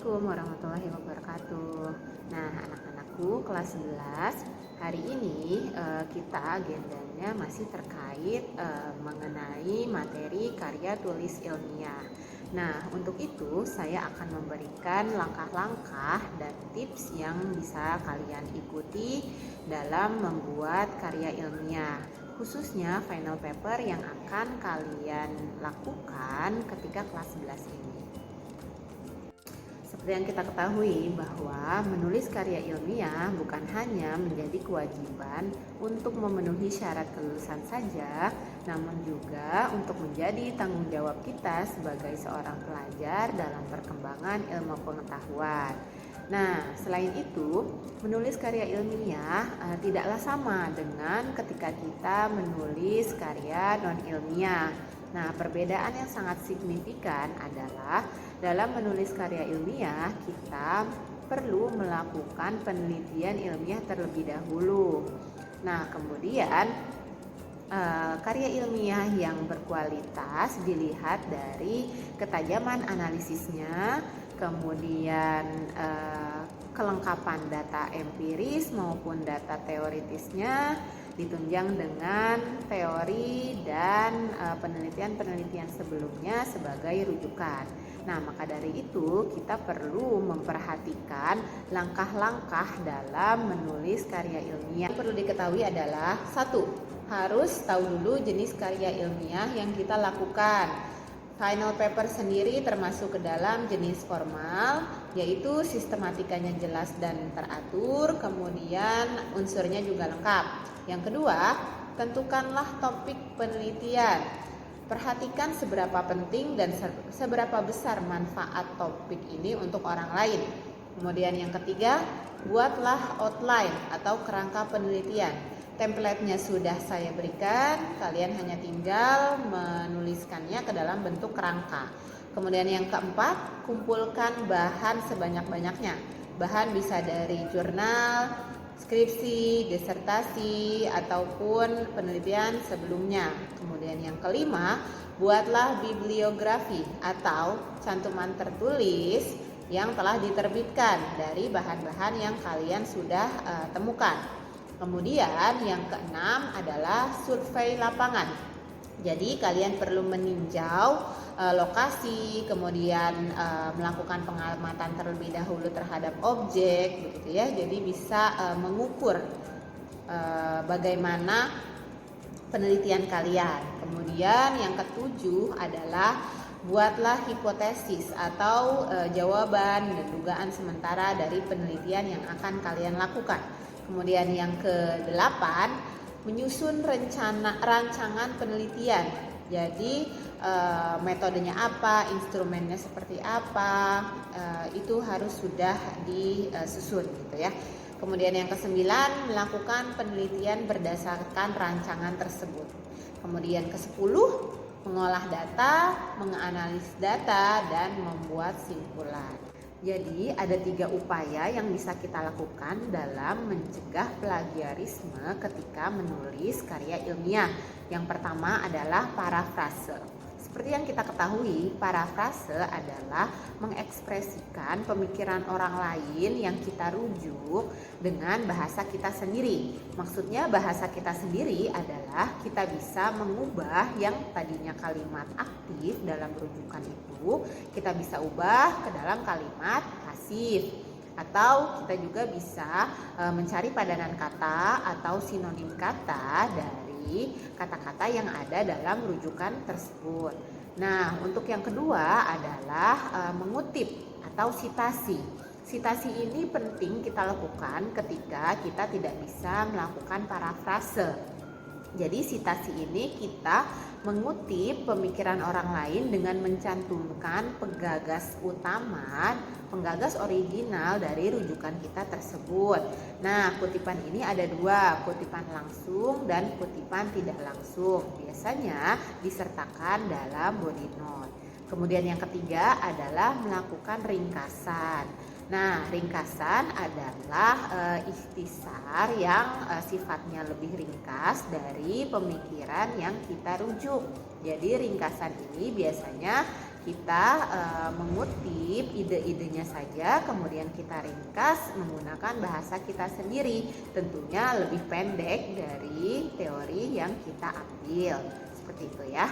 Assalamualaikum warahmatullahi wabarakatuh. Nah, anak-anakku kelas 11, hari ini kita agendanya masih terkait mengenai materi karya tulis ilmiah. Nah, untuk itu saya akan memberikan langkah-langkah dan tips yang bisa kalian ikuti dalam membuat karya ilmiah, khususnya final paper yang akan kalian lakukan ketika kelas 11 ini. Seperti yang kita ketahui bahwa menulis karya ilmiah bukan hanya menjadi kewajiban untuk memenuhi syarat kelulusan saja, namun juga untuk menjadi tanggung jawab kita sebagai seorang pelajar dalam perkembangan ilmu pengetahuan. Nah, selain itu, menulis karya ilmiah tidaklah sama dengan ketika kita menulis karya non-ilmiah. Nah, perbedaan yang sangat signifikan adalah dalam menulis karya ilmiah, kita perlu melakukan penelitian ilmiah terlebih dahulu. Nah, kemudian karya ilmiah yang berkualitas dilihat dari ketajaman analisisnya, kemudian kelengkapan data empiris maupun data teoritisnya, ditunjang dengan teori dan penelitian-penelitian sebelumnya sebagai rujukan. Nah, maka dari itu kita perlu memperhatikan langkah-langkah dalam menulis karya ilmiah. Yang perlu diketahui adalah 1. Harus tahu dulu jenis karya ilmiah yang kita lakukan. Final paper sendiri termasuk ke dalam jenis formal, yaitu sistematikanya jelas dan teratur, kemudian unsurnya juga lengkap. Yang kedua, tentukanlah topik penelitian. Perhatikan seberapa penting dan seberapa besar manfaat topik ini untuk orang lain. Kemudian yang ketiga, buatlah outline atau kerangka penelitian. Template-nya sudah saya berikan, kalian hanya tinggal menuliskannya ke dalam bentuk kerangka. Kemudian yang keempat, kumpulkan bahan sebanyak-banyaknya. Bahan bisa dari jurnal, skripsi, disertasi, ataupun penelitian sebelumnya. Kemudian yang kelima, buatlah bibliografi atau cantuman tertulis yang telah diterbitkan dari bahan-bahan yang kalian sudah temukan. Kemudian yang keenam adalah survei lapangan. Jadi kalian perlu meninjau lokasi, kemudian melakukan pengamatan terlebih dahulu terhadap objek, begitu ya. Jadi bisa mengukur bagaimana penelitian kalian. Kemudian yang ketujuh adalah buatlah hipotesis atau jawaban dan dugaan sementara dari penelitian yang akan kalian lakukan. Kemudian yang ke-8, menyusun rancangan penelitian. Jadi metodenya apa, instrumennya seperti apa, itu harus sudah disusun gitu ya. Kemudian yang ke-9, melakukan penelitian berdasarkan rancangan tersebut. Kemudian ke-10, mengolah data, menganalisis data, dan membuat simpulan. Jadi ada 3 upaya yang bisa kita lakukan dalam mencegah plagiarisme ketika menulis karya ilmiah. Yang pertama adalah parafrase. Seperti yang kita ketahui, parafrase adalah mengekspresikan pemikiran orang lain yang kita rujuk dengan bahasa kita sendiri. Maksudnya bahasa kita sendiri adalah kita bisa mengubah yang tadinya kalimat aktif dalam rujukan itu, kita bisa ubah ke dalam kalimat pasif. Atau kita juga bisa mencari padanan kata atau sinonim kata dari kata-kata yang ada dalam rujukan tersebut. Nah, untuk yang kedua adalah mengutip atau sitasi. Sitasi ini penting kita lakukan ketika kita tidak bisa melakukan parafrase. Jadi sitasi ini kita mengutip pemikiran orang lain dengan mencantumkan penggagas utama, penggagas original dari rujukan kita tersebut. Nah, kutipan ini ada 2, kutipan langsung dan kutipan tidak langsung. Biasanya disertakan dalam body note. Kemudian yang ketiga adalah melakukan ringkasan. Nah, ringkasan adalah ikhtisar yang sifatnya lebih ringkas dari pemikiran yang kita rujuk. Jadi ringkasan ini biasanya Kita mengutip ide-idenya saja, kemudian kita ringkas menggunakan bahasa kita sendiri. Tentunya lebih pendek dari teori yang kita ambil. Seperti itu ya.